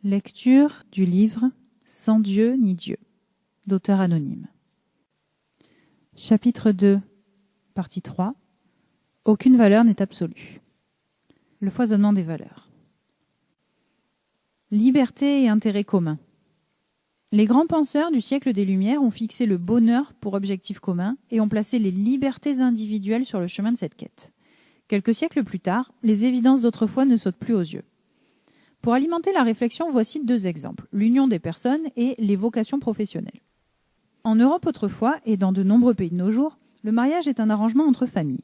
Lecture du livre « Sans Dieu ni Dieu » d'auteur anonyme. Chapitre 2, partie 3. Aucune valeur n'est absolue. Le foisonnement des valeurs. Liberté et intérêt commun. Les grands penseurs du siècle des Lumières ont fixé le bonheur pour objectif commun et ont placé les libertés individuelles sur le chemin de cette quête. Quelques siècles plus tard, les évidences d'autrefois ne sautent plus aux yeux. Pour alimenter la réflexion, voici deux exemples, l'union des personnes et les vocations professionnelles. En Europe autrefois, et dans de nombreux pays de nos jours, le mariage est un arrangement entre familles.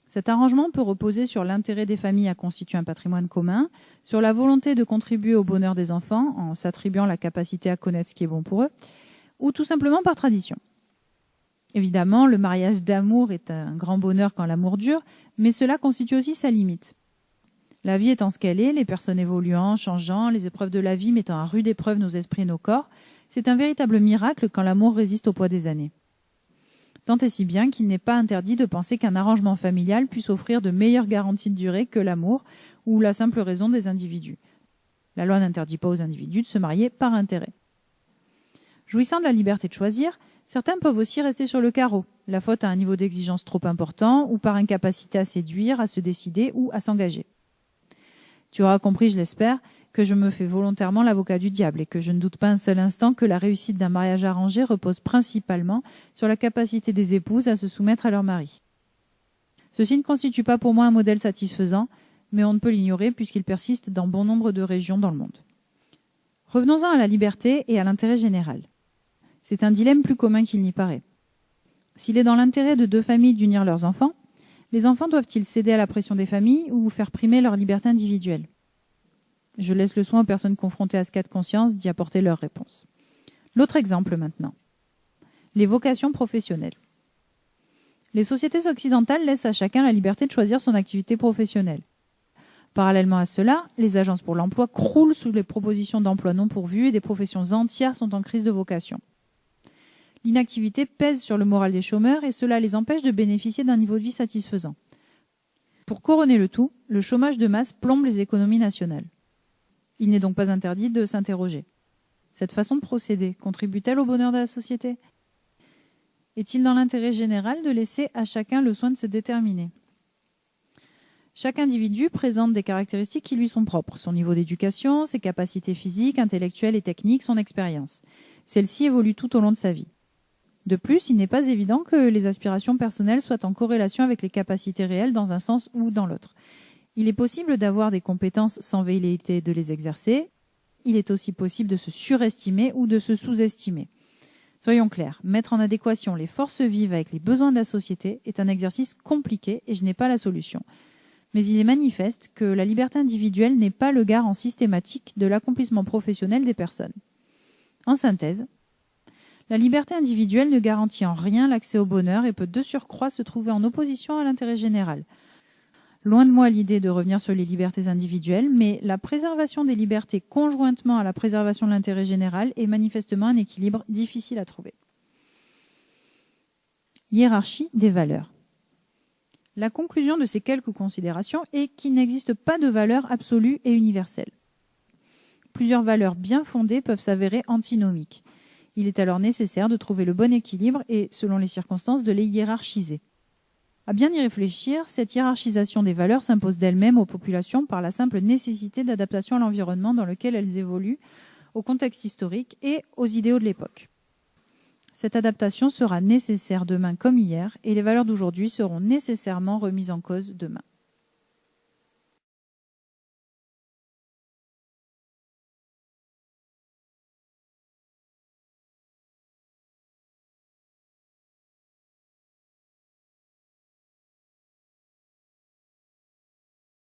Cet arrangement peut reposer sur l'intérêt des familles à constituer un patrimoine commun, sur la volonté de contribuer au bonheur des enfants en s'attribuant la capacité à connaître ce qui est bon pour eux, ou tout simplement par tradition. Évidemment, le mariage d'amour est un grand bonheur quand l'amour dure, mais cela constitue aussi sa limite. La vie étant ce qu'elle est, les personnes évoluant, changeant, les épreuves de la vie mettant à rude épreuve nos esprits et nos corps, c'est un véritable miracle quand l'amour résiste au poids des années. Tant et si bien qu'il n'est pas interdit de penser qu'un arrangement familial puisse offrir de meilleures garanties de durée que l'amour ou la simple raison des individus. La loi n'interdit pas aux individus de se marier par intérêt. Jouissant de la liberté de choisir, certains peuvent aussi rester sur le carreau, la faute à un niveau d'exigence trop important ou par incapacité à séduire, à se décider ou à s'engager. Tu auras compris, je l'espère, que je me fais volontairement l'avocat du diable et que je ne doute pas un seul instant que la réussite d'un mariage arrangé repose principalement sur la capacité des épouses à se soumettre à leur mari. Ceci ne constitue pas pour moi un modèle satisfaisant, mais on ne peut l'ignorer puisqu'il persiste dans bon nombre de régions dans le monde. Revenons-en à la liberté et à l'intérêt général. C'est un dilemme plus commun qu'il n'y paraît. S'il est dans l'intérêt de deux familles d'unir leurs enfants, les enfants doivent-ils céder à la pression des familles ou faire primer leur liberté individuelle ? Je laisse le soin aux personnes confrontées à ce cas de conscience d'y apporter leur réponse. L'autre exemple maintenant. Les vocations professionnelles. Les sociétés occidentales laissent à chacun la liberté de choisir son activité professionnelle. Parallèlement à cela, les agences pour l'emploi croulent sous les propositions d'emploi non pourvues et des professions entières sont en crise de vocation. L'inactivité pèse sur le moral des chômeurs et cela les empêche de bénéficier d'un niveau de vie satisfaisant. Pour couronner le tout, le chômage de masse plombe les économies nationales. Il n'est donc pas interdit de s'interroger. Cette façon de procéder contribue-t-elle au bonheur de la société ? Est-il dans l'intérêt général de laisser à chacun le soin de se déterminer ? Chaque individu présente des caractéristiques qui lui sont propres, son niveau d'éducation, ses capacités physiques, intellectuelles et techniques, son expérience. Celle-ci évolue tout au long de sa vie. De plus, il n'est pas évident que les aspirations personnelles soient en corrélation avec les capacités réelles dans un sens ou dans l'autre. Il est possible d'avoir des compétences sans velléité de les exercer. Il est aussi possible de se surestimer ou de se sous-estimer. Soyons clairs, mettre en adéquation les forces vives avec les besoins de la société est un exercice compliqué et je n'ai pas la solution. Mais il est manifeste que la liberté individuelle n'est pas le garant systématique de l'accomplissement professionnel des personnes. En synthèse, la liberté individuelle ne garantit en rien l'accès au bonheur et peut de surcroît se trouver en opposition à l'intérêt général. Loin de moi l'idée de revenir sur les libertés individuelles, mais la préservation des libertés conjointement à la préservation de l'intérêt général est manifestement un équilibre difficile à trouver. Hiérarchie des valeurs. La conclusion de ces quelques considérations est qu'il n'existe pas de valeur absolue et universelle. Plusieurs valeurs bien fondées peuvent s'avérer antinomiques. Il est alors nécessaire de trouver le bon équilibre et, selon les circonstances, de les hiérarchiser. À bien y réfléchir, cette hiérarchisation des valeurs s'impose d'elle-même aux populations par la simple nécessité d'adaptation à l'environnement dans lequel elles évoluent, au contexte historique et aux idéaux de l'époque. Cette adaptation sera nécessaire demain comme hier et les valeurs d'aujourd'hui seront nécessairement remises en cause demain.